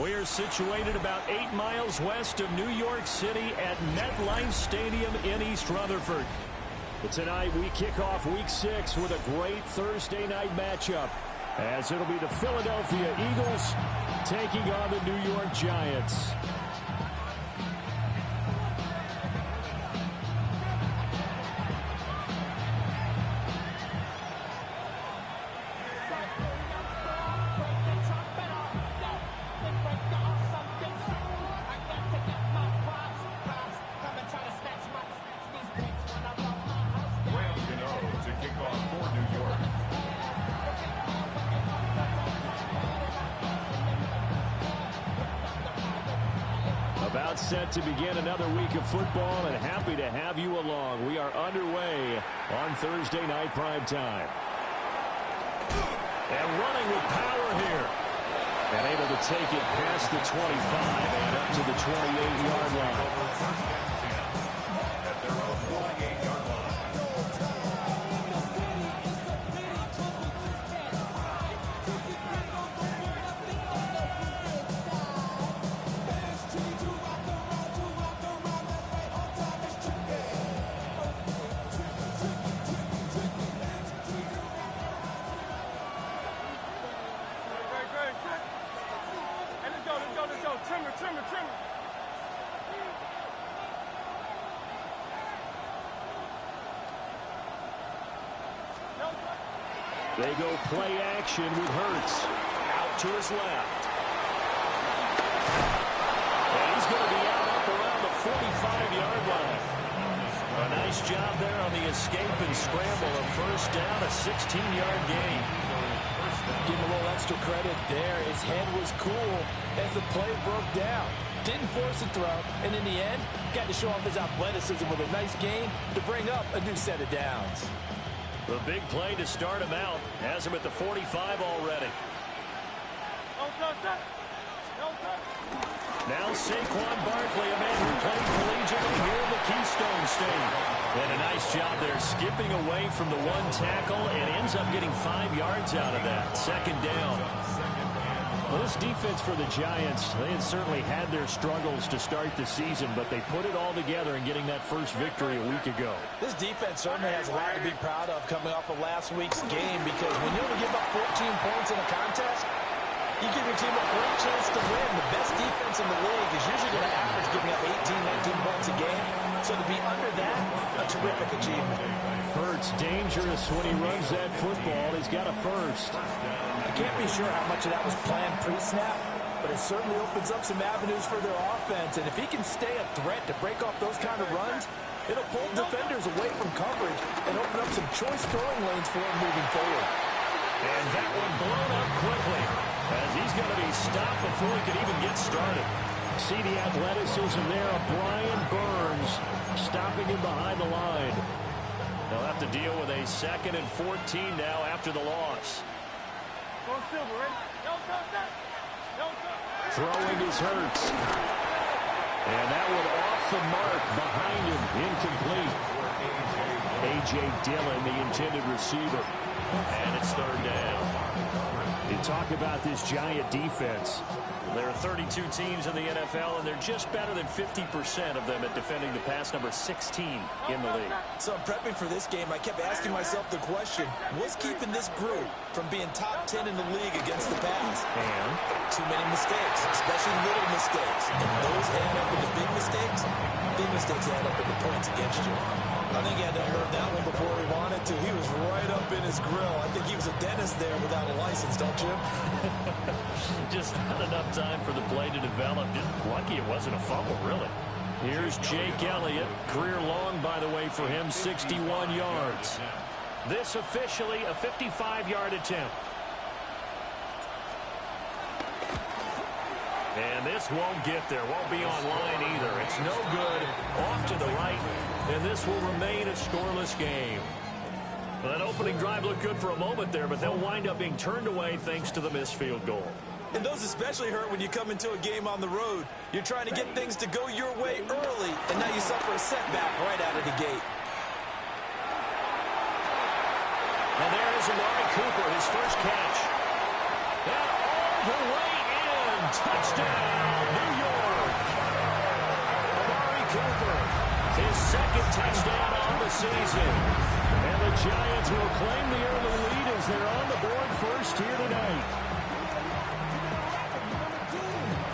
We are situated about 8 miles west of New York City at MetLife Stadium in East Rutherford. But tonight we kick off Week 6 with a great Thursday night matchup, as it'll be the Philadelphia Eagles taking on the New York Giants. About set to begin another week of football, and happy to have you along. We are underway on Thursday night primetime. And running with power here. And able to take it past the 25 and up to the 28-yard line. They go play action with Hurts. Out to his left. And he's going to be out up around the 45-yard line. A nice job there on the escape and scramble. A first down, a 16-yard gain. Give him a little extra credit there. His head was cool as the play broke down. Didn't force a throw, and in the end, got to show off his athleticism with a nice gain to bring up a new set of downs. The big play to start him out has him at the 45 already. Now Saquon Barkley, a man who played collegiately here in the Keystone State. And a nice job there skipping away from the one tackle and ends up getting 5 yards out of that. Second down. Well, this defense for the Giants, they had certainly had their struggles to start the season, but they put it all together in getting that first victory a week ago. This defense certainly has a lot to be proud of coming off of last week's game, because when you only give up 14 points in a contest, you give your team a great chance to win. The best defense in the league is usually going to average giving up 18, 19 points a game. So to be under that, a terrific achievement. Hurts dangerous when he runs that football. He's got a first. I can't be sure how much of that was planned pre-snap, but it certainly opens up some avenues for their offense. And if he can stay a threat to break off those kind of runs, it'll pull defenders away from coverage and open up some choice throwing lanes for him moving forward. And that one blown up quickly, as he's going to be stopped before he can even get started. See the athleticism there of Brian Burns stopping him behind the line. They'll have to deal with a 2nd and 14 now after the loss. Throwing his Hurts. And that one off the mark behind him, incomplete. A.J. Dillon, the intended receiver. And it's third down. You talk about this Giant defense. There are 32 teams in the NFL, and they're just better than 50% of them at defending the pass, number 16 in the league. So in prepping for this game, I kept asking myself the question, what's keeping this group from being top 10 in the league against the pass? And too many mistakes, especially little mistakes. And those add up into big mistakes. Big mistakes add up into points against you. I think he had to learn that one before he wanted to. He was right up in his grill. I think he was a dentist there without a license, don't you? Just not enough time for the play to develop. Just lucky it wasn't a fumble, really. Here's Jake Elliott. Career long, by the way, for him, 61 yards. This officially a 55-yard attempt. And this won't get there. Won't be online either. It's no good. Off to the right. And this will remain a scoreless game. Well, that opening drive looked good for a moment there, but they'll wind up being turned away thanks to the missed field goal. And those especially hurt when you come into a game on the road. You're trying to get things to go your way early, and now you suffer a setback right out of the gate. And there is Amari Cooper, his first catch. And all the way in. And touchdown, New York. Amari Cooper, his second touchdown on the season. And the Giants will claim the early lead as they're on the board first here tonight.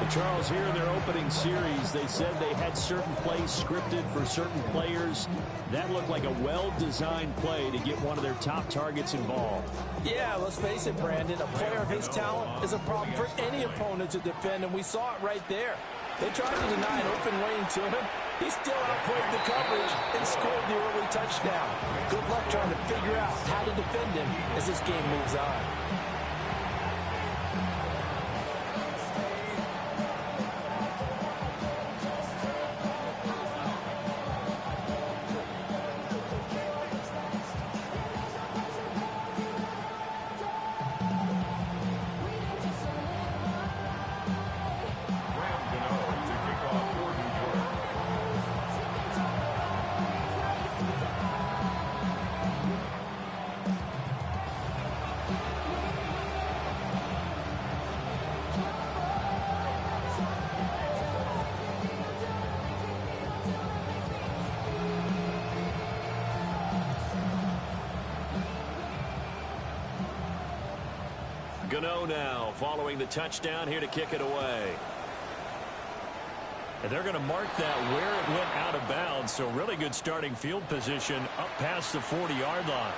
Charles, here in their opening series, they said they had certain plays scripted for certain players. That looked like a well-designed play to get one of their top targets involved. Yeah, let's face it, Brandon. A player of his talent is a problem for any opponent to defend, and we saw it right there. They tried to deny an open lane to him. He still outplayed the coverage and scored the early touchdown. Good luck trying to figure out how to defend him as this game moves on. Gano now following the touchdown here to kick it away. And they're going to mark that where it went out of bounds, so really good starting field position up past the 40-yard line.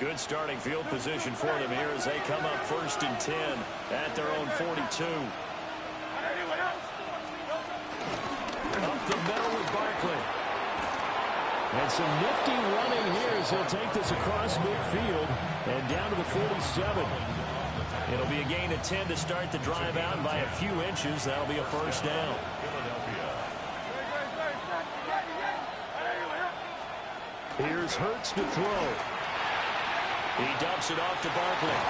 Good starting field position for them here as they come up 1st and 10 at their own 42. Up the middle with Barkley. And some nifty running here as he'll take this across midfield and down to the 47. It'll be a gain of 10 to start the drive out by a few inches. That'll be a first down. Here's Hurts to throw. He dumps it off to Barkley.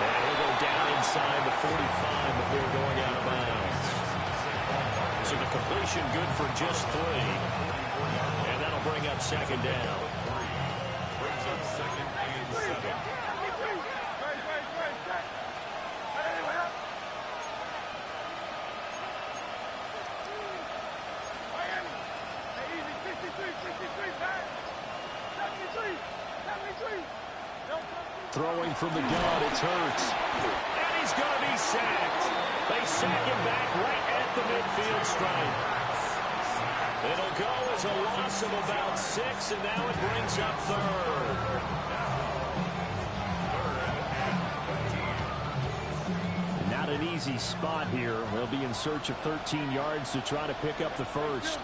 And he'll go down inside the 45 before going out of bounds. So the completion good for just 3. And that'll bring up 2nd down. Brings up 2nd and 7. Throwing from the gun, it's Hurts. And he's going to be sacked. They sack him back right at the midfield stripe. It'll go as a loss of about 6, and now it brings up 3rd. Not an easy spot here. They'll be in search of 13 yards to try to pick up the first.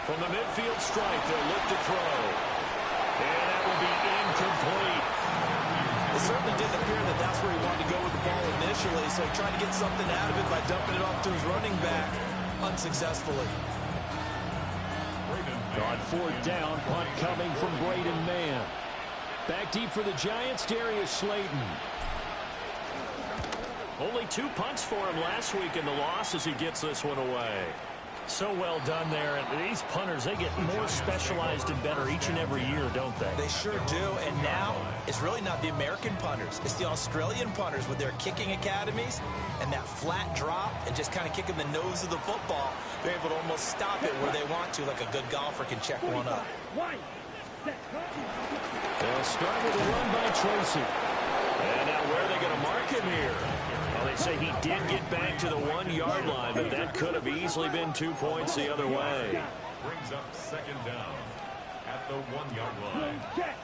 From the midfield stripe, they'll look to throw. And that will be incomplete. It certainly didn't appear that that's where he wanted to go with the ball initially, so he tried to get something out of it by dumping it off to his running back unsuccessfully. On 4th down, punt coming from Braden Mann. Back deep for the Giants, Darius Slayton. Only 2 punts for him last week in the loss as he gets this one away. So well done there. And these punters, they get more specialized and better each and every year, don't they? They sure do. And now it's really not the American punters. It's the Australian punters with their kicking academies and that flat drop and just kind of kicking the nose of the football. They're able to almost stop it where they want to, like a good golfer can check one up. They'll start with a run by Tracy. And now where are they going to mark him here? Well, they say he did get back to the 1-yard line, but that could have easily been 2 points the other way. Brings up 2nd down at the 1-yard line. Check.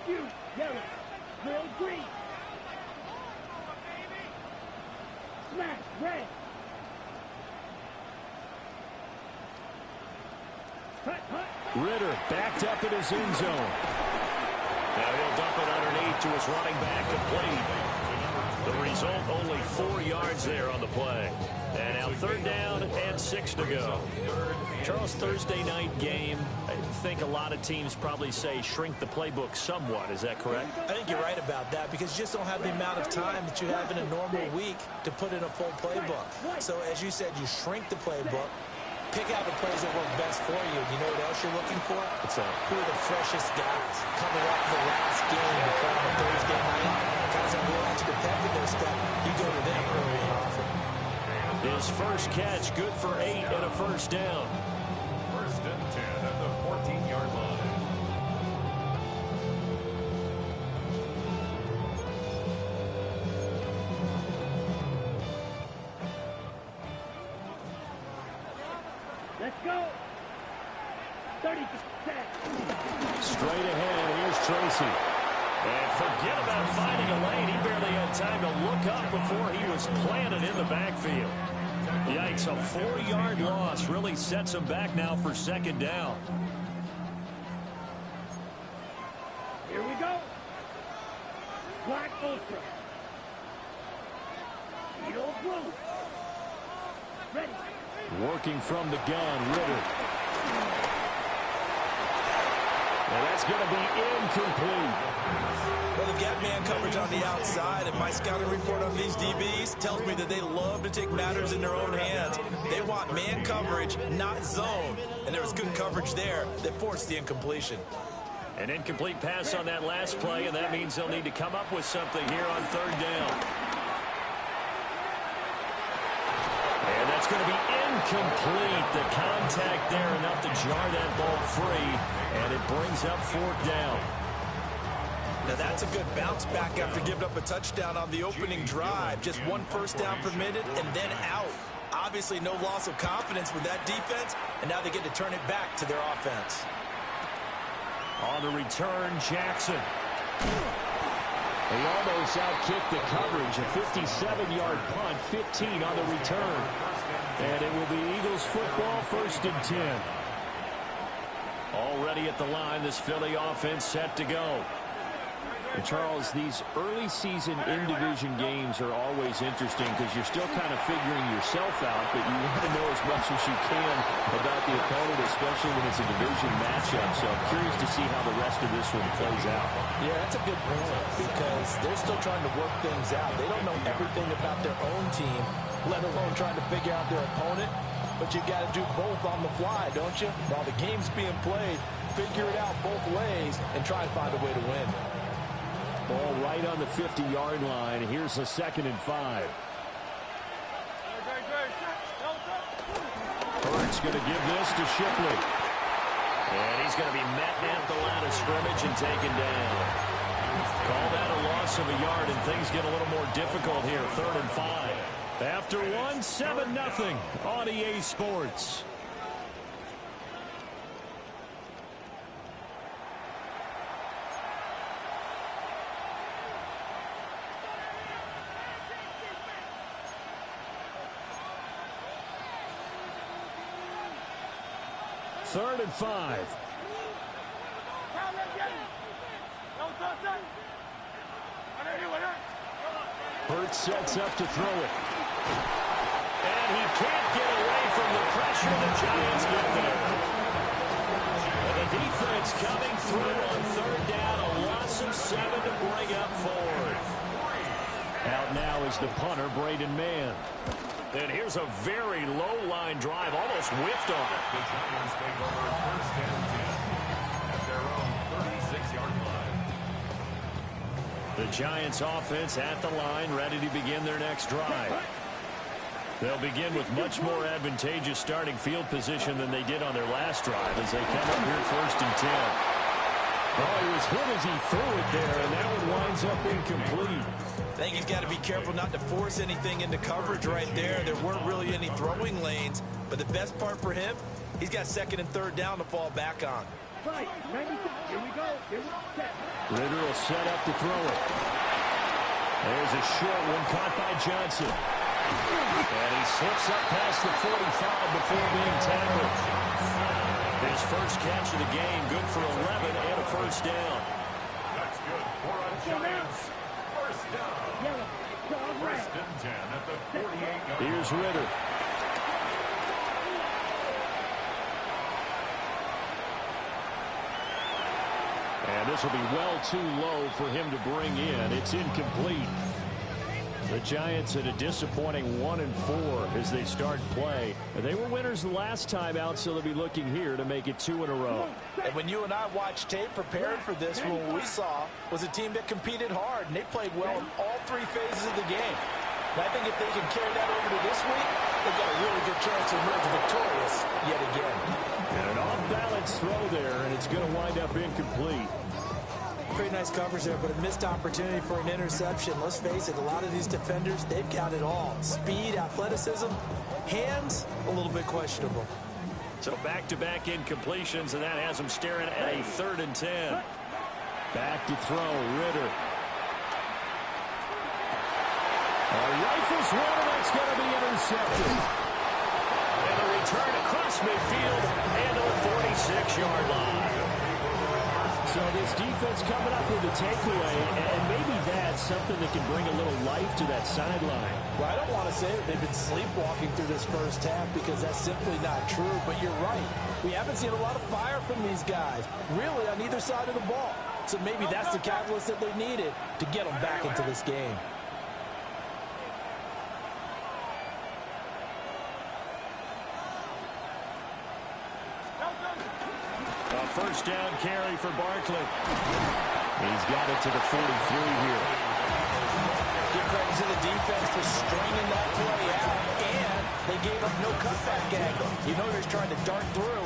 You, yellow, real green. Smash, red. Ritter backed up in his end zone. Now he'll dump it underneath to his running back, complete. The result, only 4 yards there on the play. And now 3rd down and 6 to go. Charles, Thursday night game, I think a lot of teams probably say shrink the playbook somewhat. Is that correct? I think you're right about that because you just don't have the amount of time that you have in a normal week to put in a full playbook. So as you said, you shrink the playbook. pick out the plays that work best for you. You know what else you're looking for? What's that? Who are the freshest guys coming off the last game to play on a Thursday night? Guys have a little extra pep in their step. You go to them early and often. His first catch, good for 8 and a first down. First and 10 at the 14-yard line. Let's go. 30%. Straight ahead, here's Tracy. And forget about finding a lane. He barely had time to look up before he was planted in the backfield. Yikes, a 4-yard loss really sets him back now for second down. Here we go. Black Ultra. Yellow blue. Ready. Working from the gun, Ritter. And that's going to be incomplete. Well, they've got man coverage on the outside, and my scouting report on these DBs tells me that they love to take matters in their own hands. They want man coverage, not zone. And there was good coverage there that forced the incompletion. An incomplete pass on that last play, and that means they'll need to come up with something here on third down. And that's going to be incomplete. The contact there enough to jar that ball free, and it brings up fourth down. Now that's a good bounce back after giving up a touchdown on the opening drive. Just one first down permitted and then out. Obviously no loss of confidence with that defense, and now they get to turn it back to their offense. On the return, Jackson. He almost outkicked the coverage. A 57-yard punt, 15 on the return. And it will be Eagles football, first and 10. Already at the line, this Philly offense set to go. And Charles, these early season in-division games are always interesting because you're still kind of figuring yourself out, but you want to know as much as you can about the opponent, especially when it's a division matchup. So I'm curious to see how the rest of this one plays out. Yeah, that's a good point because they're still trying to work things out. They don't know everything about their own team, let alone trying to figure out their opponent. But you got to do both on the fly, don't you? While the game's being played, figure it out both ways and try and find a way to win. Ball right on the 50-yard line. Here's a 2nd and 5. Hurts going to give this to Shipley. And he's going to be met at the line of scrimmage and taken down. Call that a loss of a yard, and things get a little more difficult here. 3rd and 5. After one, 7-0 on EA Sports. Third and 5. Hurts sets up to throw it. And he can't get away from the pressure. The Giants get there. And the defense coming through on third down. A loss of 7 to bring up fourth. Out now is the punter, Braden Mann. And here's a very low-line drive, almost whiffed on it. The Giants take over first and 10 at their own 36-yard line. The Giants offense at the line, ready to begin their next drive. They'll begin with much more advantageous starting field position than they did on their last drive as they come up here first and 10. Oh, he was hit as he threw it there, and that one winds up incomplete. I think he's got to be careful not to force anything into coverage right there. There weren't really any throwing lanes, but the best part for him, he's got 2nd and 3rd down to fall back on. Right, 96. Here we go. Here we go. Ritter will set up to throw it. There's a short one caught by Johnson. And he slips up past the 45 before being tackled. His first catch of the game, good for 11 and a first down. That's good for a Giants first down. First and 10 at the 48-yard line. Here's Ritter. And this will be well too low for him to bring in. It's incomplete. The Giants at a disappointing 1-4 as they start play. They were winners the last time out, so they'll be looking here to make it 2 in a row. And when you and I watched tape preparing for this, what we saw was a team that competed hard, and they played well in all 3 phases of the game. And I think if they can carry that over to this week, they've got a really good chance to emerge victorious yet again. And an off-balance throw there, and it's going to wind up incomplete. Pretty nice coverage there, but a missed opportunity for an interception. Let's face it, a lot of these defenders, they've got it all. Speed, athleticism, hands, a little bit questionable. So back-to-back incompletions, and that has them staring at a 3rd and 10. Back to throw, Ritter. Rifles one, and that's going to be intercepted. And a return across midfield and to the 46-yard line. So this defense coming up with a takeaway, and maybe that's something that can bring a little life to that sideline. Well, I don't want to say that they've been sleepwalking through this first half because that's simply not true, but you're right. We haven't seen a lot of fire from these guys, really on either side of the ball. So maybe that's the catalyst that they needed to get them back into this game. First down carry for Barkley. He's got it to the 43 here. Give credit to the defense for stringing that play out, and they gave up no cutback angle. You know he's trying to dart through.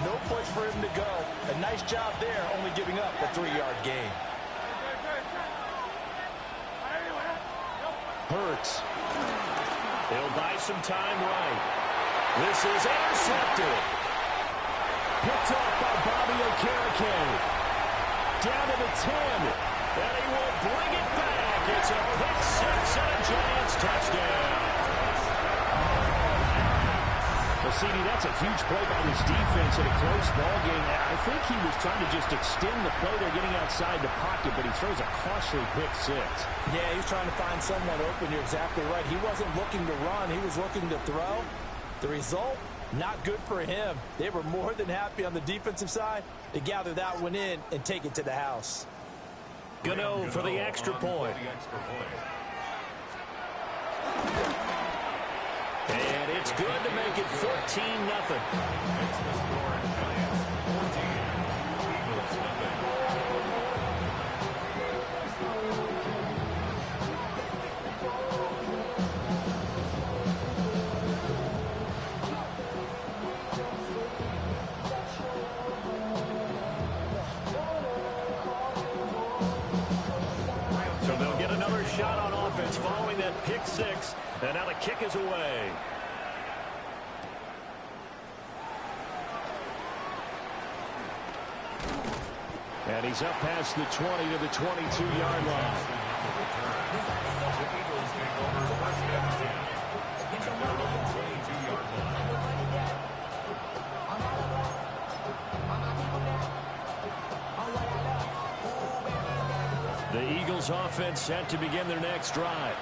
No place for him to go. A nice job there, only giving up a 3-yard gain. Hurts. They'll buy some time right. This is intercepted. Picked off by Bobby Okereke. Down to the 10. And he will bring it back. It's a pick 6 and a Giants touchdown. Well, CD, that's a huge play by this defense in a close ball game. I think he was trying to just extend the play. They're getting outside the pocket, but he throws a costly pick 6. Yeah, he was trying to find someone open. You're exactly right. He wasn't looking to run. He was looking to throw. The result? Not good for him. They were more than happy on the defensive side to gather that one in and take it to the house. Gano for the extra point. And it's good to make it 14-0. Shot on offense following that pick 6, and now the kick is away. And he's up past the 20 to the 22-yard line. The Eagles offense set to begin their next drive.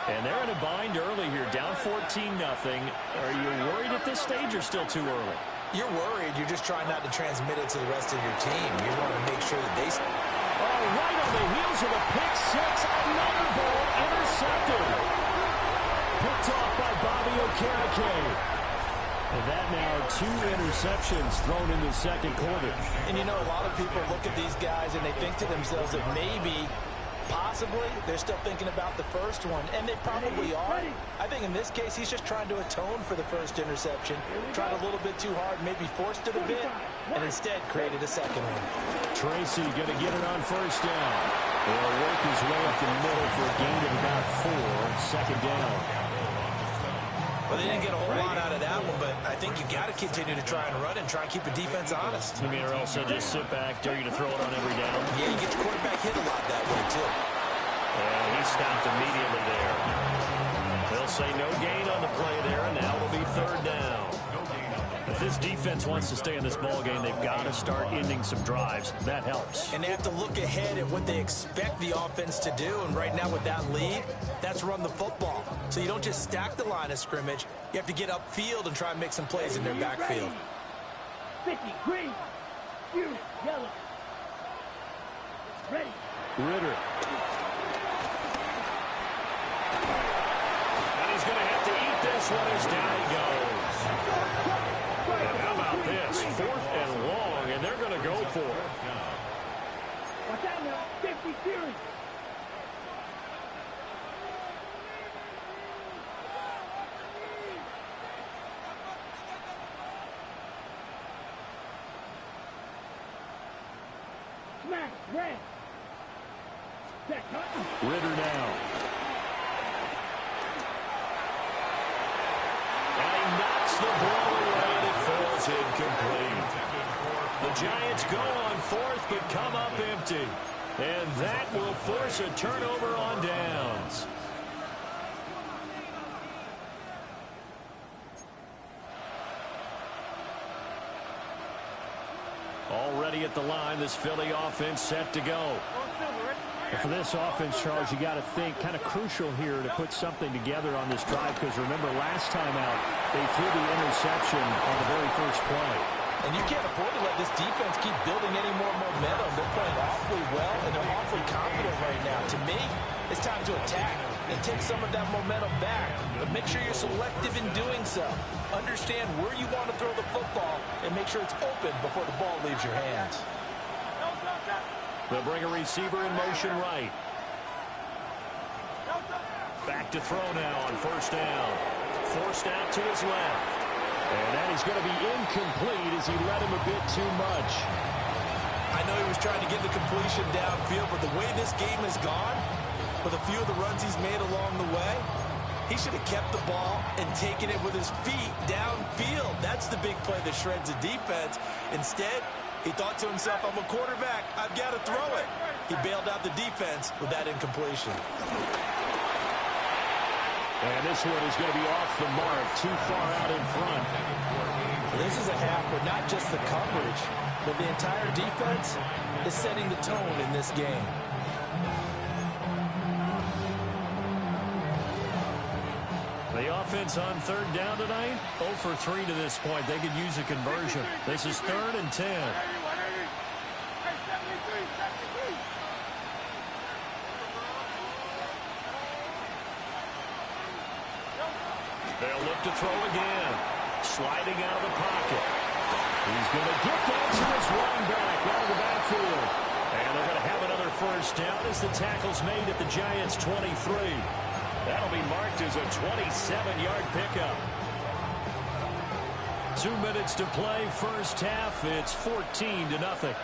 And they're in a bind early here, down 14-0. Are you worried at this stage or still too early? You're worried. You're just trying not to transmit it to the rest of your team. You want to make sure that they... Oh, right on the heels of a pick 6. Another ball intercepted. Picked off by Bobby Okereke. And that now 2 interceptions thrown in the second quarter. And you know, a lot of people look at these guys and they think to themselves that maybe, possibly, they're still thinking about the first one. And they probably are. I think in this case, he's just trying to atone for the first interception. Tried a little bit too hard, maybe forced it a bit, and instead created a second one. Tracy going to get it on first down. He'll work his way up the middle for a gain of about 4. Second down. Well, they didn't get a whole lot out of that one, but I think you got to continue to try and run and try and keep the defense honest. You mean, or also just sit back, dare you to throw it on every down? Yeah, you get your quarterback hit a lot that way, too. And he stopped immediately there. They'll say no gain on the play there, and now it'll be 3rd down. If this defense wants to stay in this ballgame, they've got to start ending some drives. That helps. And they have to look ahead at what they expect the offense to do. And right now with that lead, that's run the football. So you don't just stack the line of scrimmage. You have to get upfield and try and make some plays in their backfield. 50, green, you, yellow. Ready. Ritter. this one is down he goes. And how about this? 4th and long, and they're going to go for it. Watch out now. 50 series. Smack. Red. Ritter now. And he knocks the ball away, and it falls incomplete. The Giants go on 4th, but come up empty. And that will force a turnover on downs. Already at the line, this Philly offense set to go. For this offense, Charles, you got to think kind of crucial here to put something together on this drive, because remember last time out they threw the interception on the very first play. And you can't afford to let this defense keep building any more momentum. They're playing awfully well, and they're awfully confident right now. To me, it's time to attack and take some of that momentum back. But make sure you're selective in doing so. Understand where you want to throw the football and make sure it's open before the ball leaves your hands. They'll bring a receiver in motion right. Back to throw now on 1st down. Forced out to his left. And that is going to be incomplete as he led him a bit too much. I know he was trying to get the completion downfield, but the way this game has gone, with a few of the runs he's made along the way, he should have kept the ball and taken it with his feet downfield. That's the big play that shreds the defense. Instead, he thought to himself, I'm a quarterback, I've got to throw it. He bailed out the defense with that incompletion. And this one is going to be off the mark, too far out in front. This is a half where not just the coverage, but the entire defense is setting the tone in this game. The offense on 3rd down tonight, 0 for 3 to this point. They could use a conversion. This is 3rd and 10. They'll look to throw again. Sliding out of the pocket. He's going to get that to his running back out of the backfield. And they're going to have another 1st down as the tackle's made at the Giants' 23. That'll be marked as a 27-yard pickup. 2 minutes to play, 1st half. It's 14-0.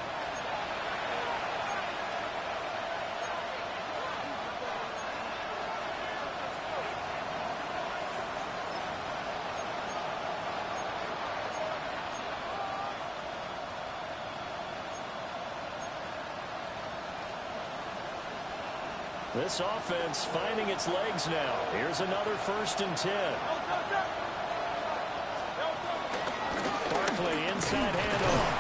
This offense finding its legs now. Here's another 1st and 10. Barkley inside handoff.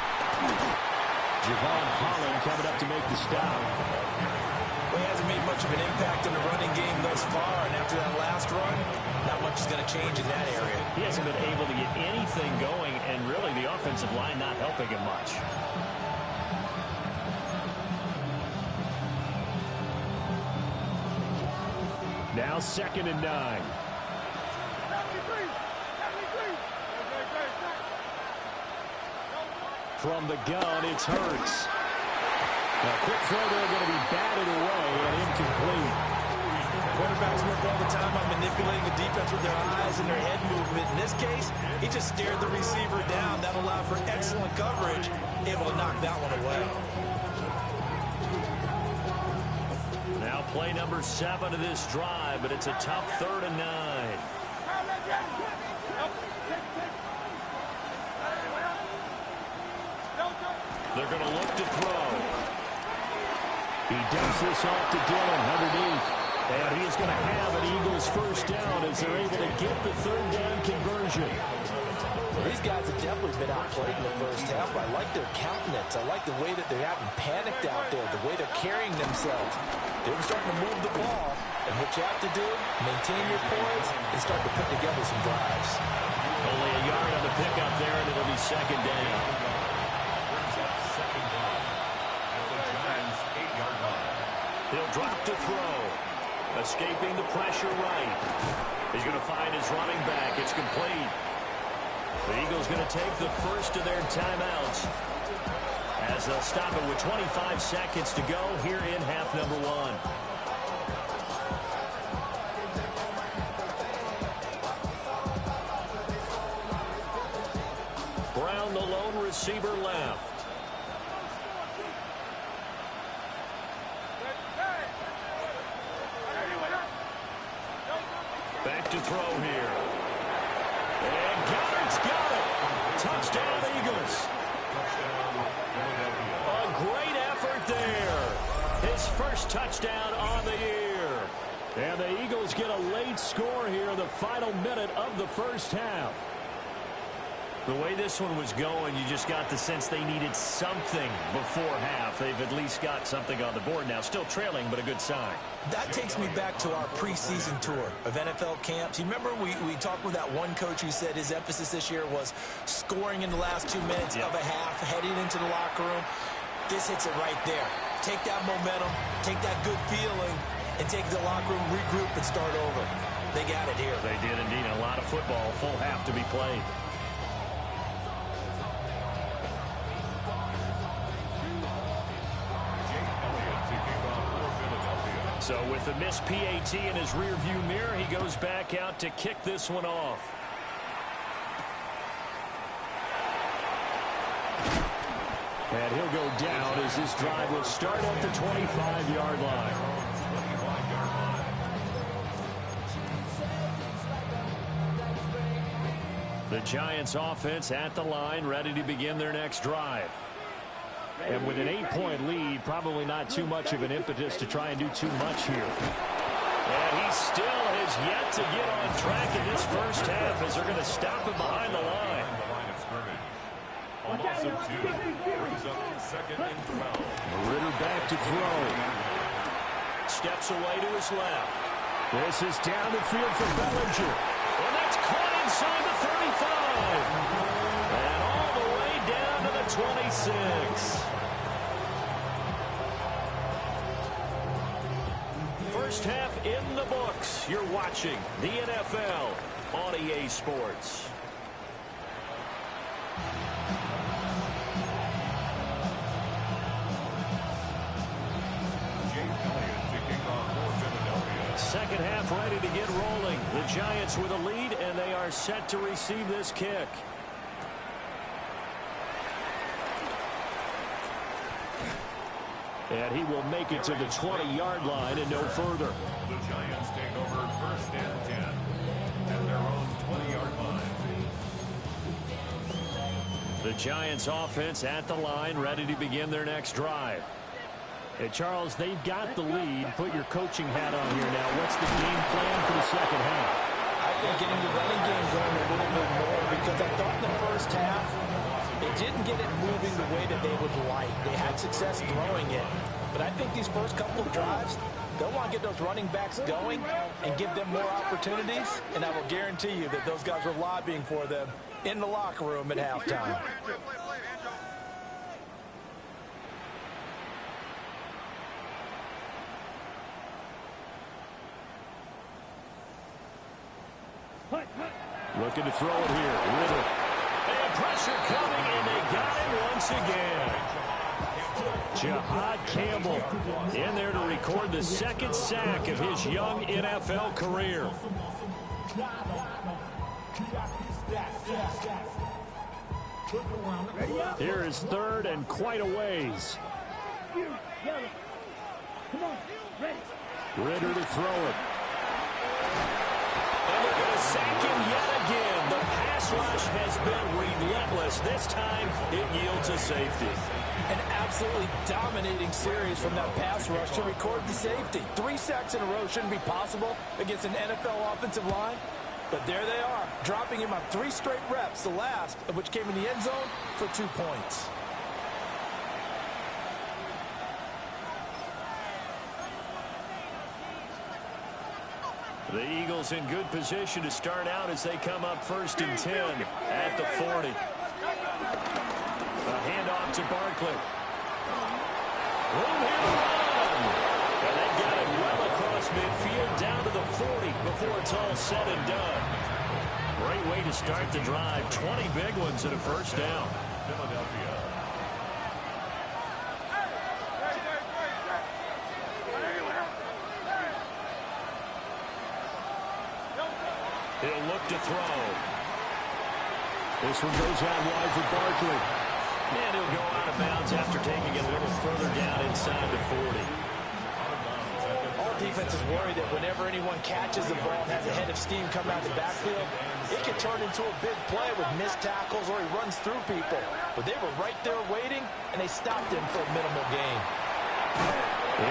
Javon Holland coming up to make the stop. Well, he hasn't made much of an impact in the running game thus far, and after that last run, not much is going to change in that area. He hasn't been able to get anything going, and really the offensive line not helping him much. Now 2nd and 9. From the gun, it's Hurts. Now, quick throw there going to be batted away and incomplete. Quarterbacks work all the time on manipulating the defense with their eyes and their head movement. In this case, he just stared the receiver down. That allowed for excellent coverage, able to knock that one away. Now play number 7 of this drive, but it's a tough 3rd and 9. They're going to look to throw. He dumps this off to Dillon underneath. And he is going to have an Eagles 1st down as they're able to get the 3rd down conversion. These guys have definitely been outplayed in the 1st half, but I like their countenance. I like the way that they're having panicked out there, the way they're carrying themselves. They're starting to move the ball, and what you have to do, maintain your poise and start to put together some drives. Only a yard on the pickup there, and it'll be 2nd down. Second down at the Giants' 8-yard line. He'll drop to throw. Escaping the pressure right. He's going to find his running back. It's complete. The Eagles going to take the first of their timeouts as they'll stop it with 25 seconds to go here in half number one. Brown, the lone receiver, left. Back to throw here. And Goddard's got it. Touchdown, Eagles. A great effort there. His first touchdown on the year. And the Eagles get a late score here in the final minute of the first half. The way this one was going, you just got the sense they needed something before half. They've at least got something on the board now. Still trailing, but a good sign. That takes me back to our preseason tour of NFL camps. You remember we talked with that one coach who said his emphasis this year was scoring in the last 2 minutes of a half, heading into the locker room. This hits it right there. Take that momentum, take that good feeling, and take the locker room, regroup, and start over. They got it here. They did indeed. A lot of football, full half to be played. So with the missed PAT in his rearview mirror, he goes back out to kick this one off. And he'll go down as this drive will start at the 25-yard line. The Giants offense at the line, ready to begin their next drive. And with an 8-point lead, probably not too much of an impetus to try and do too much here. And he still has yet to get on track in this first half as they're going to stop him behind the line. Ritter back to throw. Steps away to his left. This is down the field for Bellinger. And that's caught inside the 35. And all the way down to the 26. First half in the books. You're watching the NFL on EA Sports. Second half ready to get rolling. The Giants with a lead, and they are set to receive this kick. And he will make it to the 20-yard line and no further. The Giants take over first and 10 at their own 20-yard line. The Giants offense at the line, ready to begin their next drive. Hey, Charles, they've got the lead. Put your coaching hat on here now. What's the game plan for the second half? I think getting the running game going a little bit more, because I thought in the first half they didn't get it moving the way that they would like. They had success throwing it. But I think these first couple of drives, they'll want to get those running backs going and give them more opportunities. And I will guarantee you that those guys were lobbying for them in the locker room at halftime. Looking to throw it here. Ritter. And pressure coming, and they got him once again. Jahad Campbell in there to record the second sack of his young NFL career. Here is third and quite a ways. Ritter to throw it. And they're going to sack him yet again. The pass rush has been relentless. This time, it yields a safety. An absolutely dominating series from that pass rush to record the safety. 3 sacks in a row shouldn't be possible against an NFL offensive line. But there they are, dropping him on 3 straight reps, the last of which came in the end zone for 2 points. The Eagles in good position to start out as they come up first and 10 at the 40. A handoff to Barkley. Room here to run. And they got it well across midfield 40 before it's all said and done. Great way to start the drive. 20 big ones and a first down. Philadelphia. He'll look to throw. This one goes out wide for Barkley. And he'll go out of bounds after taking it a little further down inside the 40. All defenses worry that whenever anyone catches the ball and has a head of steam come out of the backfield, it can turn into a big play with missed tackles or he runs through people. But they were right there waiting, and they stopped him for a minimal gain.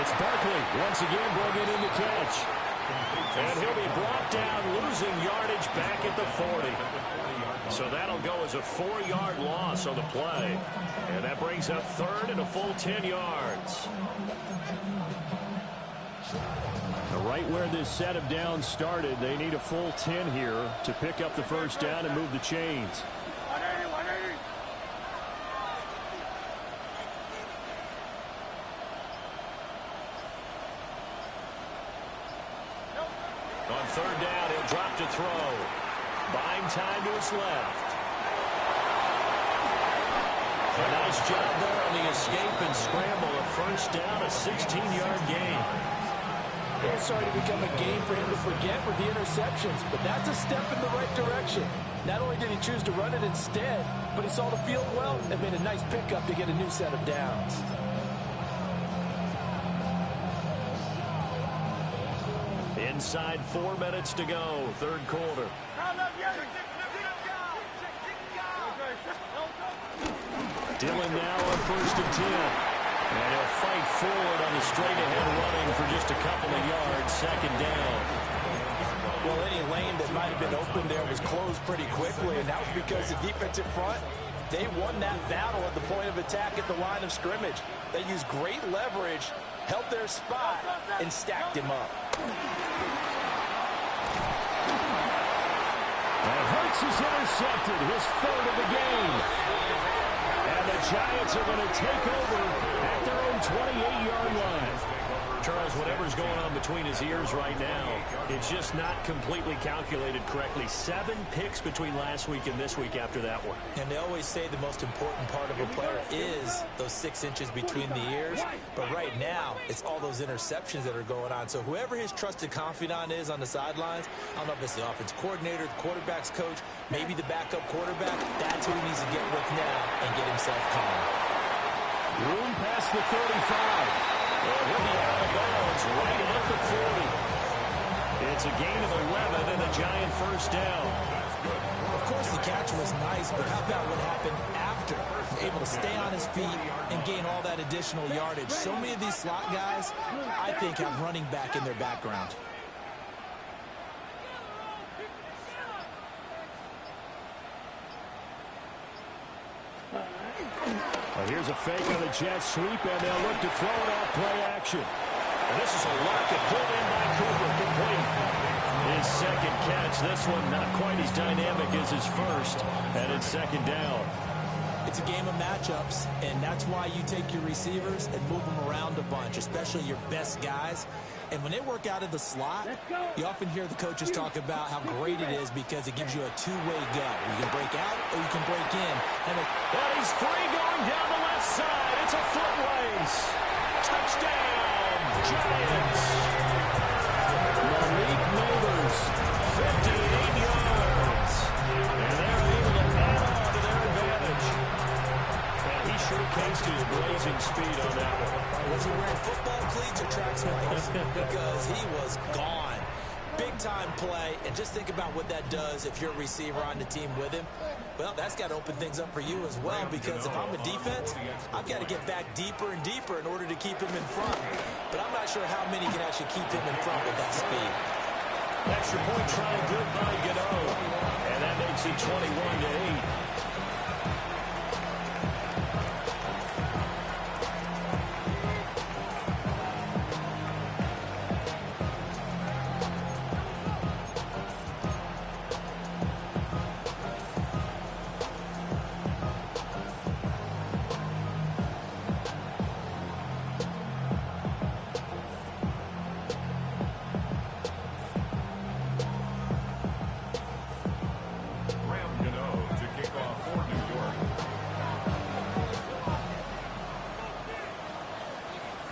It's Barkley once again bringing in the catch. And he'll be brought down, losing yardage back at the 40. So that'll go as a 4-yard loss on the play. And that brings up third and a full 10 yards. Right where this set of downs started, they need a full 10 here to pick up the first down and move the chains. 180. On third down, he'll drop to throw. Buying time to his left. A nice job there on the escape and scramble. A first down, a 16-yard gain. It's starting to become a game for him to forget with the interceptions, but that's a step in the right direction. Not only did he choose to run it instead, but he saw the field well and made a nice pickup to get a new set of downs. Inside 4 minutes to go, third quarter. Dillon now on first and 10. And he'll fight forward on the straight-ahead running for just a couple of yards, second down. Well, any lane that might have been open there was closed pretty quickly, and that was because the defensive front, they won that battle at the point of attack at the line of scrimmage. They used great leverage, held their spot, and stacked him up. And Hurts is intercepted, his third of the game. And the Giants are going to take over at their own 28-yard line. Charles, whatever's going on between his ears right now, it's just not completely calculated correctly. 7 picks between last week and this week after that one. And they always say the most important part of a player is those 6 inches between the ears. But right now, it's all those interceptions that are going on. So whoever his trusted confidant is on the sidelines, I don't know if it's the offense coordinator, the quarterback's coach, maybe the backup quarterback, that's who he needs to get with now and get himself calm. Room past the 35. Well, he'll be out of bounds right at the 40. It's a gain of 11 and a Giant first down. Of course, the catch was nice, but how about what happened after? Able to stay on his feet and gain all that additional yardage. So many of these slot guys, I think, have running back in their background. Well, here's a fake on the jet sweep, and they'll look to throw it off play action. And this is a rocket pulled in by Cooper, complete. His second catch. This one not quite as dynamic as his first, and it's second down. It's a game of matchups, and that's why you take your receivers and move them around a bunch, especially your best guys. And when they work out of the slot, you often hear the coaches talk about how great it is because it gives you a two-way go. You can break out or you can break in. And he's free going down the left side. It's a foot race. Touchdown, Giants. Malik Neighbors, 58 yards. And they're able to add on to their advantage. And he showcased his blazing speed on that one. Was he wearing football cleats or track sneakers? Because he was gone. Big-time play, and just think about what that does if you're a receiver on the team with him. Well, that's got to open things up for you as well, because if I'm a defense, I've got to get back deeper and deeper in order to keep him in front. But I'm not sure how many can actually keep him in front with that speed. Extra point trying good by Gano. And that makes it 21-8.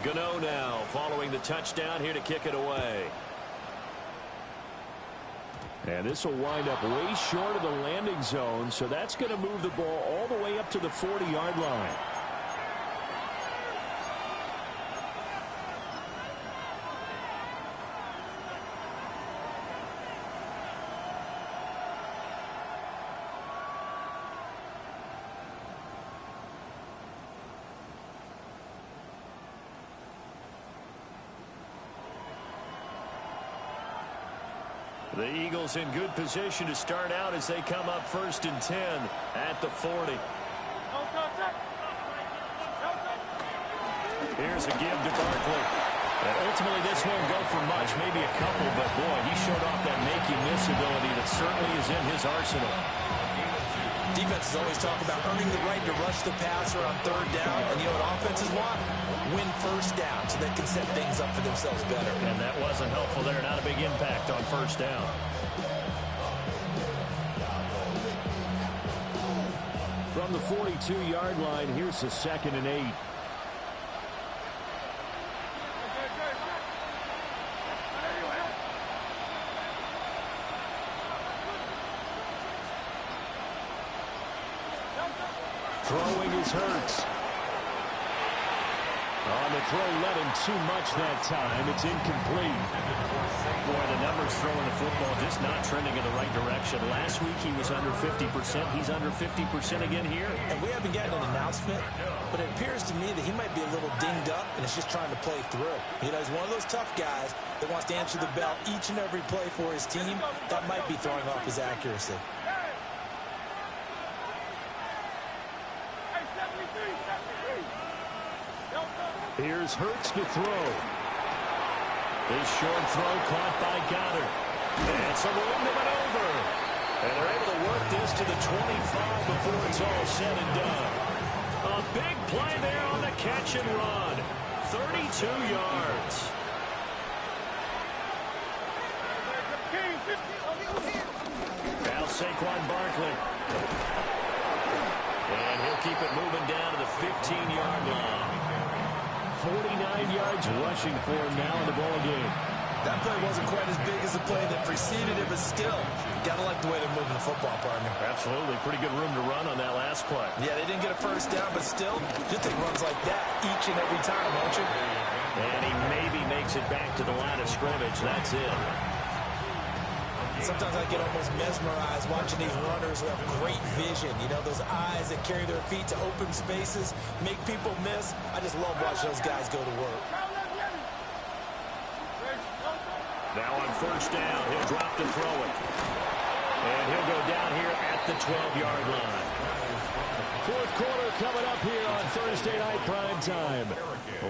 Gano now following the touchdown here to kick it away. And this will wind up way short of the landing zone, so that's going to move the ball all the way up to the 40-yard line. The Eagles in good position to start out as they come up 1st and 10 at the 40. Here's a give to Barkley. And ultimately, this won't go for much, maybe a couple, but boy, he showed off that make-you-miss ability that certainly is in his arsenal. Defenses always talk about earning the right to rush the passer on 3rd down, and you know what offenses want? Win 1st down so they can set things up for themselves better. And that wasn't helpful there. Not a big impact on 1st down. From the 42-yard line, here's the 2nd and 8. Throwing is Hurts. On the throw, let him too much that time. It's incomplete. Boy, the numbers throwing the football just not trending in the right direction. Last week he was under 50%. He's under 50% again here. And we haven't gotten an announcement, but it appears to me that he might be a little dinged up and is just trying to play through. You know, he's one of those tough guys that wants to answer the bell each and every play for his team. That might be throwing off his accuracy. Here's Hurts to throw. This short throw caught by Goddard. And some room to maneuver. And they're able to work this to the 25 before it's all said and done. A big play there on the catch and run. 32 yards. Now Saquon Barkley. And he'll keep it moving down to the 15-yard line. 49 yards rushing for him now in the ball game. That play wasn't quite as big as the play that preceded it, but still, gotta like the way they're moving the football, partner. Absolutely. Pretty good room to run on that last play. Yeah, they didn't get a 1st down, but still, you take runs like that each and every time, don't you? And he maybe makes it back to the line of scrimmage. That's it. Sometimes I get almost mesmerized watching these runners who have great vision. You know, those eyes that carry their feet to open spaces, make people miss. I just love watching those guys go to work. Now on 1st down, he'll drop to throw it. And he'll go down here at the 12-yard line. 4th quarter coming up here on Thursday Night Prime Time.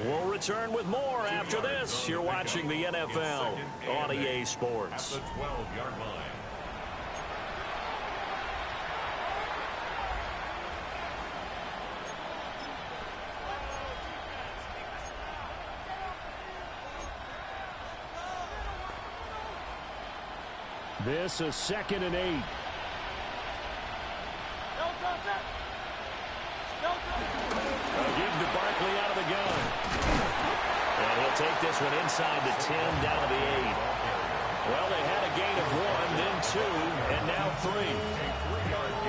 We'll return with more after this. You're watching the NFL on EA Sports. At the 12-yard line. This is 2nd and 8. A give to Barkley out of the gun. And he'll take this one inside the 10, down to the 8. Well, they had a gain of 1, then 2, and now 3.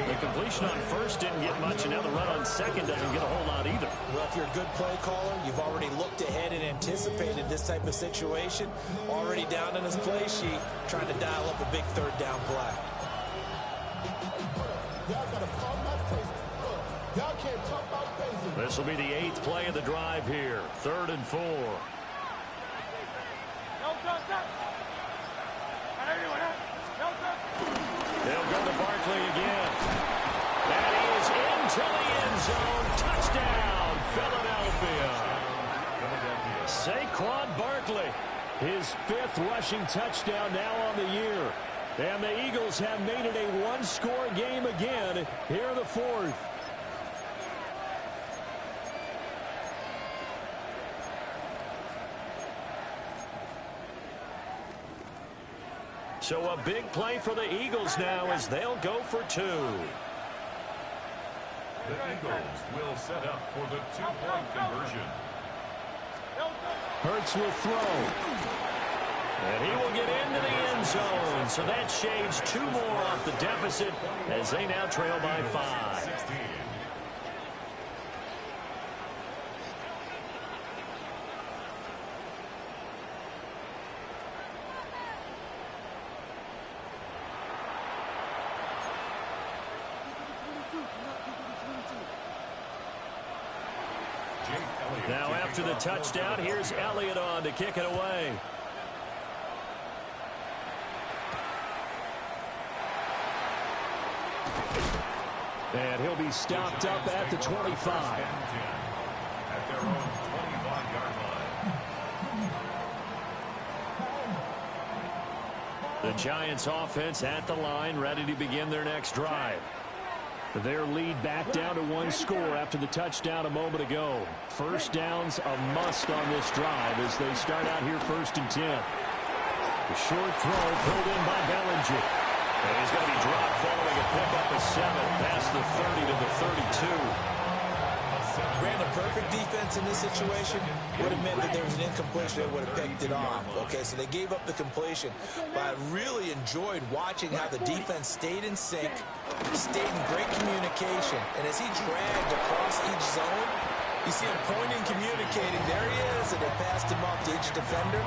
The completion on 1st didn't get much, and now the run on 2nd doesn't get a whole lot either. Well, if you're a good play caller, you've already looked ahead and anticipated this type of situation. Already down in his play sheet, trying to dial up a big 3rd down play. This will be the 8th play of the drive here. 3rd and 4. They'll go to Barkley again. And he is into the end zone. Touchdown, Philadelphia. Saquon Barkley, his 5th rushing touchdown now on the year. And the Eagles have made it a one-score game again here in the 4th. So a big play for the Eagles now as they'll go for 2. The Eagles will set up for the 2-point conversion. Hurts will throw. And he will get into the end zone. So that shades 2 more off the deficit as they now trail by 5. Now after the touchdown, here's Elliott on to kick it away. And he'll be stopped up at the 25. At their own 25-yard line. The Giants offense at the line, ready to begin their next drive. Their lead back down to 1 score after the touchdown a moment ago. First down's a must on this drive as they start out here 1st and 10. The short throw pulled in by Bellinger. And he's going to be dropped following a pickup of 7 past the 30 to the 32. Ran a perfect defense in this situation. Would have meant that there was an incompletion. They would have picked it off. Okay, so they gave up the completion. But I really enjoyed watching how the defense stayed in sync, stayed in great communication. And as he dragged across each zone, you see him pointing, communicating. There he is, and they passed him off to each defender.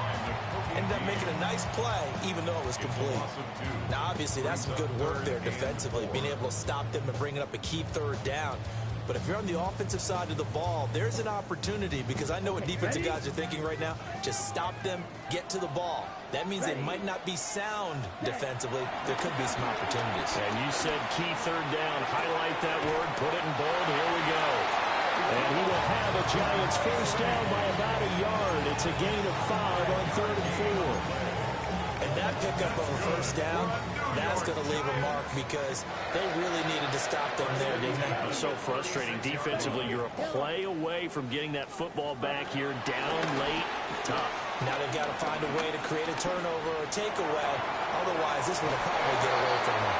Ended up making a nice play, even though it was complete. Now, obviously, that's some good work there defensively, being able to stop them and bring it up a key 3rd down. But if you're on the offensive side of the ball, there's an opportunity, because I know what defensive guys are thinking right now. Just stop them, get to the ball. That means they might not be sound defensively. There could be some opportunities. And you said key 3rd down. Highlight that word, put it in bold. Here we go. And he will have a Giants first down by about a yard. It's a gain of 5 on 3rd and 4. And that pickup of a first down, that's going to leave a mark, because they really needed to stop them there, didn't they? So frustrating. Defensively, you're a play away from getting that football back here, down late, tough. Now they've got to find a way to create a turnover or a takeaway. Otherwise, this would probably get away from them.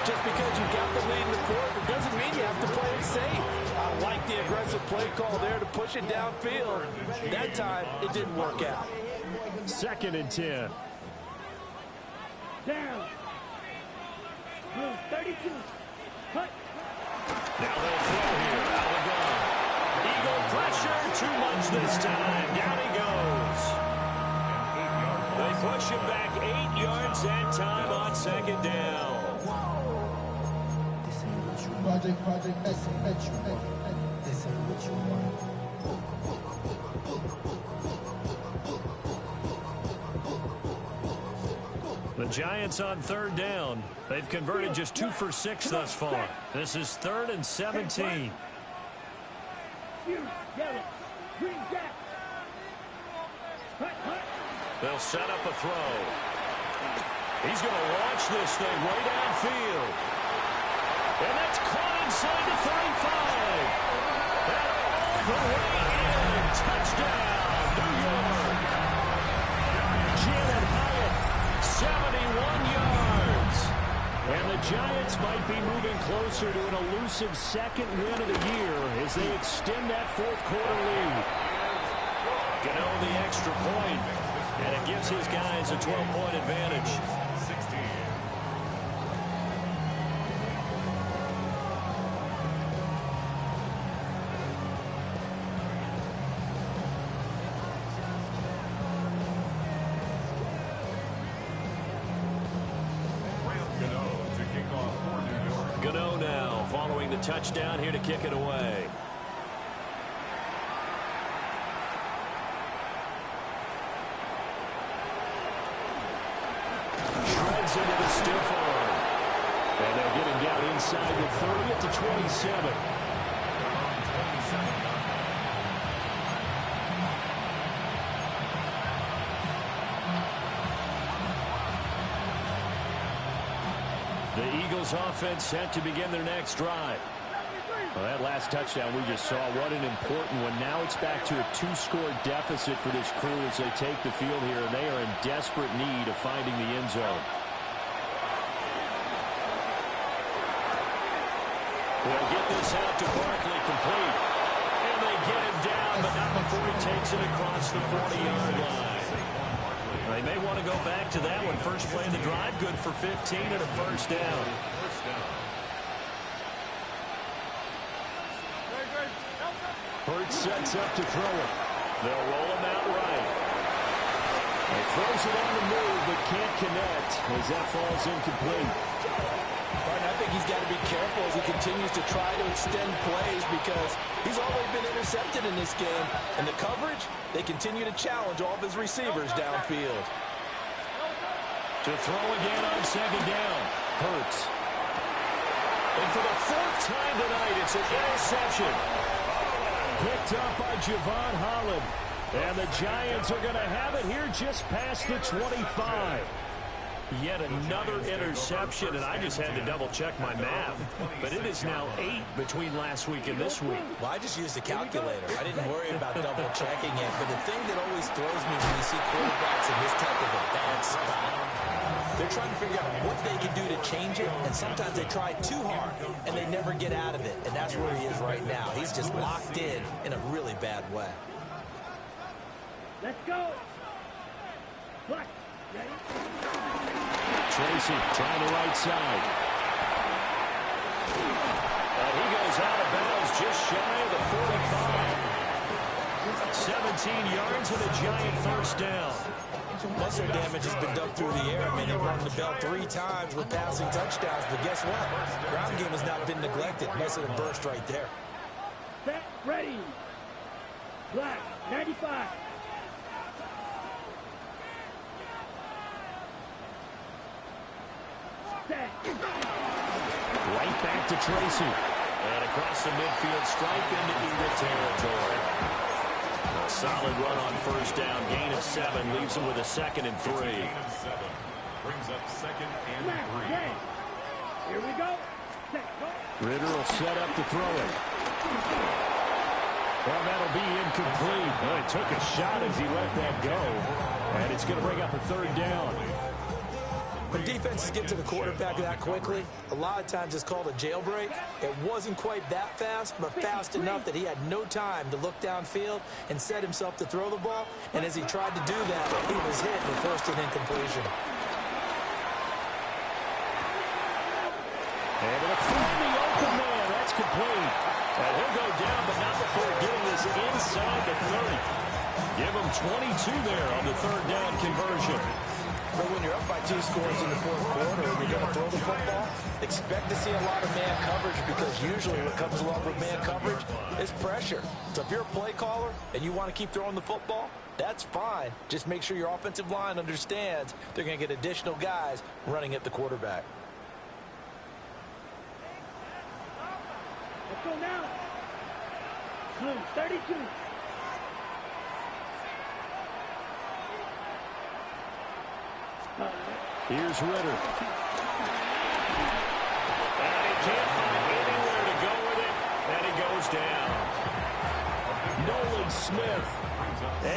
Just because you got the lead in the 4th, it doesn't mean you have to play it safe. I like the aggressive play call there to push it downfield. That time, it didn't work out. 2nd and 10. Down. 32. Cut. Now they'll throw here. Out of the gun. Eagle pressure. Too much this time. Down he goes. They push him back 8 yards that time on 2nd down. Project, this ain't what you want. The Giants on 3rd down. They've converted just 2 for 6 thus far. This is 3rd and 17. They'll set up a throw. He's going to launch this thing way downfield. And that's caught inside the 35. And all the way in. Touchdown, New York. Janet Hyatt, 71 yards. And the Giants might be moving closer to an elusive 2nd win of the year as they extend that 4th quarter lead. Gano the extra point, and it gives his guys a 12-point advantage. Gano now following the touchdown here to kick it away. Shreds into the stiff arm. And they'll get him down inside the 30 at the 27. The Eagles offense set to begin their next drive. Well, that last touchdown we just saw, what an important one. Now it's back to a 2-score deficit for this crew as they take the field here, and they are in desperate need of finding the end zone. They'll get this out to Barkley complete. And they get him down, but not before before he takes it across the 40-yard line. They may want to go back to that one. First play of the drive, good for 15 and a first down. Hurts sets up to throw it. They'll roll him out right. He throws it on the move, but can't connect as that falls incomplete. I think he's got to be careful as he continues to try to extend plays because he's already been intercepted in this game. And the coverage, they continue to challenge all of his receivers downfield. To throw again on second down. Hurts. And for the fourth time tonight, it's an interception. Picked up by Javon Holland. And the Giants are going to have it here just past the 25. Yet another interception, and I just had to double-check my math. But it is now 8 between last week and this week. Well, I just used a calculator. I didn't worry about double-checking it. But the thing that always throws me when you see quarterbacks in this type of a bad spot, they're trying to figure out what they can do to change it, and sometimes they try too hard, and they never get out of it. And that's where he is right now. He's just locked in a really bad way. Let's go. Black. Ready? Tracy trying the right side. And he goes out of bounds just shy of the 45. 17 yards and a Giant first down. Most of their damage has been done through the air. I mean, they've run the bell 3 times with passing touchdowns. But guess what? Ground game has not been neglected. Nice little burst right there. Set. Ready. Black. 95. Right back to Tracy. And across the midfield stripe into Eagle territory. A solid run on first down. Gain of 7 leaves him with a 2nd and 3. Brings up 2nd and 3. Here we go. Ritter will set up to throw it. Well, that'll be incomplete. Well, he took a shot as he let that go. And it's going to bring up a 3rd down. When defenses get to the quarterback that quickly, a lot of times it's called a jailbreak. It wasn't quite that fast, but fast enough that he had no time to look downfield and set himself to throw the ball. And as he tried to do that, he was hit and forced an incompletion. Able to find the open man. That's complete. And he'll go down, but not before getting this inside the 30. Give him 22 there on the 3rd down conversion. But when you're up by 2 scores in the 4th quarter and you're going to throw the football, expect to see a lot of man coverage because usually what comes along with man coverage is pressure. So if you're a play caller and you want to keep throwing the football, that's fine. Just make sure your offensive line understands they're going to get additional guys running at the quarterback. Let's go now. Blue, 32. Here's Ritter. And he can't find anywhere to go with it, and he goes down. Nolan Smith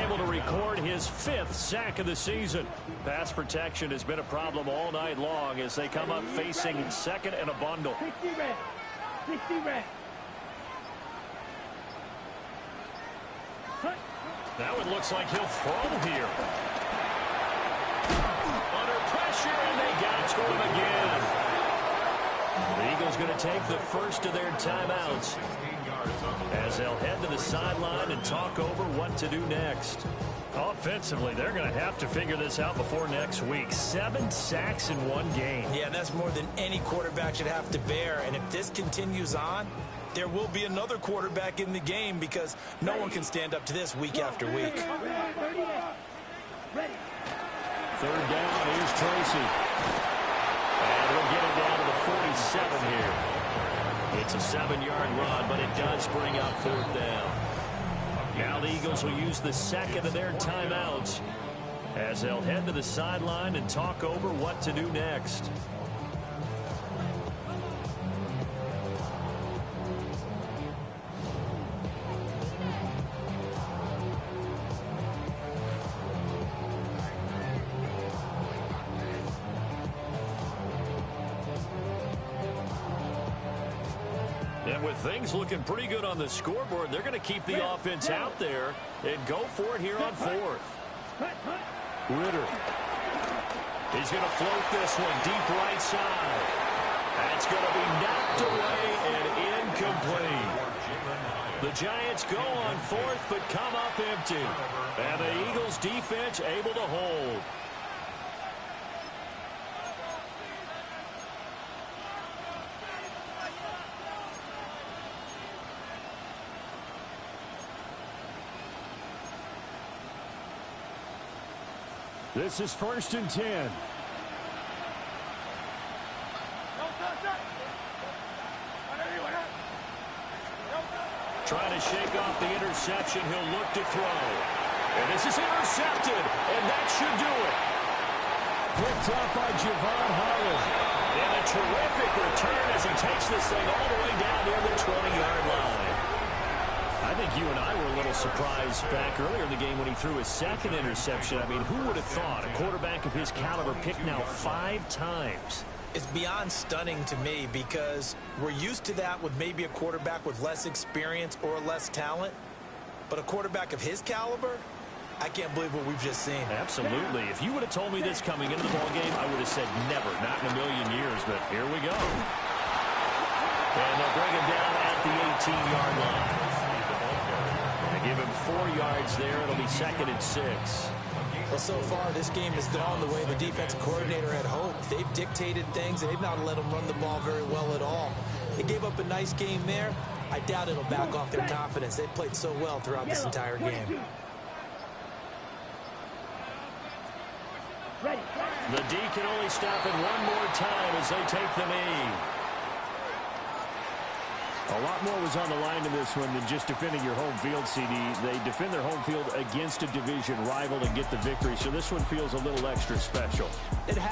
able to record his 5th sack of the season. Pass protection has been a problem all night long as they come up facing 2nd and a bundle. 60 red. 60 red. That one looks like he'll throw here. Under pressure, and they got to him again. The Eagles going to take the first of their timeouts as they'll head to the sideline and talk over what to do next. Offensively, they're going to have to figure this out before next week. 7 sacks in 1 game. Yeah, that's more than any quarterback should have to bear. And if this continues on, there will be another quarterback in the game because no one can stand up to this week after week. 3rd down, here's Tracy. And we'll get it down to the 47 here. It's a 7-yard run, but it does bring up 4th down. Now the Eagles will use the 2nd of their timeouts as they'll head to the sideline and talk over what to do next. And with things looking pretty good on the scoreboard, they're going to keep the offense out there and go for it here on fourth. Ritter. He's going to float this one deep right side. That's going to be knocked away and incomplete. The Giants go on fourth, but come up empty. And the Eagles defense able to hold. This is 1st and 10. Trying to shake off the interception. He'll look to throw. And this is intercepted. And that should do it. Picked up by Javon Holland. And a terrific return as he takes this thing all the way down near the 20-yard line. I think you and I were a little surprised back earlier in the game when he threw his second interception. I mean, who would have thought a quarterback of his caliber picked now 5 times? It's beyond stunning to me because we're used to that with maybe a quarterback with less experience or less talent. But a quarterback of his caliber, I can't believe what we've just seen. Absolutely. If you would have told me this coming into the ballgame, I would have said never, not in a million years. But here we go. And they'll bring him down at the 18-yard line. They give him 4 yards there. It'll be 2nd and 6. Well, so far, this game has gone the way the defensive coordinator had hoped. They've dictated things, and they've not let them run the ball very well at all. They gave up a nice game there. I doubt it'll back off their confidence. They've played so well throughout this entire game. The D can only stop it one more time as they take the knee. A lot more was on the line in this one than just defending your home field, CD. They defend their home field against a division rival and get the victory, so this one feels a little extra special. It has.